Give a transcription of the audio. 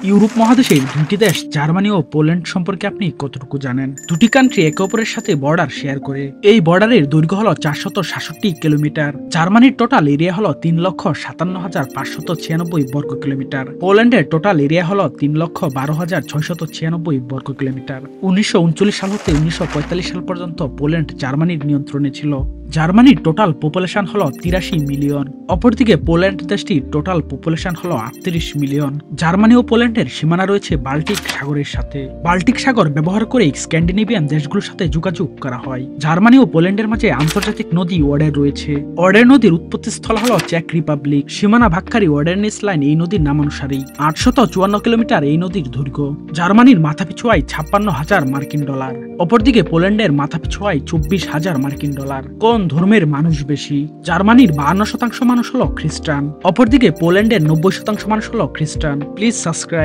Europe মহাদেশের দুটি দেশ জার্মানি ও পোল্যান্ড সম্পর্কে আপনি কতটুকু জানেন? দুটি কান্ট্রি একে অপরের সাথে বর্ডার শেয়ার করে। এই বর্ডারের দৈর্ঘ্য হলো 467 কিলোমিটার। জার্মানির টোটাল এরিয়া হলো 3,57,596 বর্গ কিলোমিটার। পোল্যান্ডের টোটাল এরিয়া হলো 3,12,696 বর্গ কিলোমিটার। 1939 সাল হতে 1945 সাল পর্যন্ত পোল্যান্ড জার্মানির নিয়ন্ত্রণে ছিল। জার্মানির টোটাল পপুলেশন হলো 83 মিলিয়ন। অপরদিকে পোল্যান্ড দেশটির টোটাল পপুলেশন হলো 38 মিলিয়ন। জার্মানি ও পোল্যান্ডের সীমানা রয়েছে বাল্টিক সাগরের সাথে। বাল্টিক সাগর ব্যবহার করে স্ক্যান্ডিনেভিয়ান দেশগুলোর সাথে যোগাযোগ করা হয়। জার্মানি ও পোল্যান্ডের মাঝে আন্তর্জাতিক নদী ওডের রয়েছে। ওডের নদীর উৎপত্তিস্থল হলো চেক রিপাবলিক। সীমানা ভাগকারী ওডেরনেস লাইন এই নদীর নামানুসারেই। 854 কিলোমিটার এই নদীর দৈর্ঘ্য। জার্মানির মাথাপিছু আয় 56,000 মার্কিন ডলার। অপরদিকে পোল্যান্ডের মাথাপিছু আয় 24,000 মার্কিন ডলার। কোন ধর্মের মানুষ বেশি? জার্মানির 52% মানুষ হলো খ্রিস্টান। অপরদিকে পোল্যান্ডের 90% মানুষ হলো খ্রিস্টান। Please subscribe.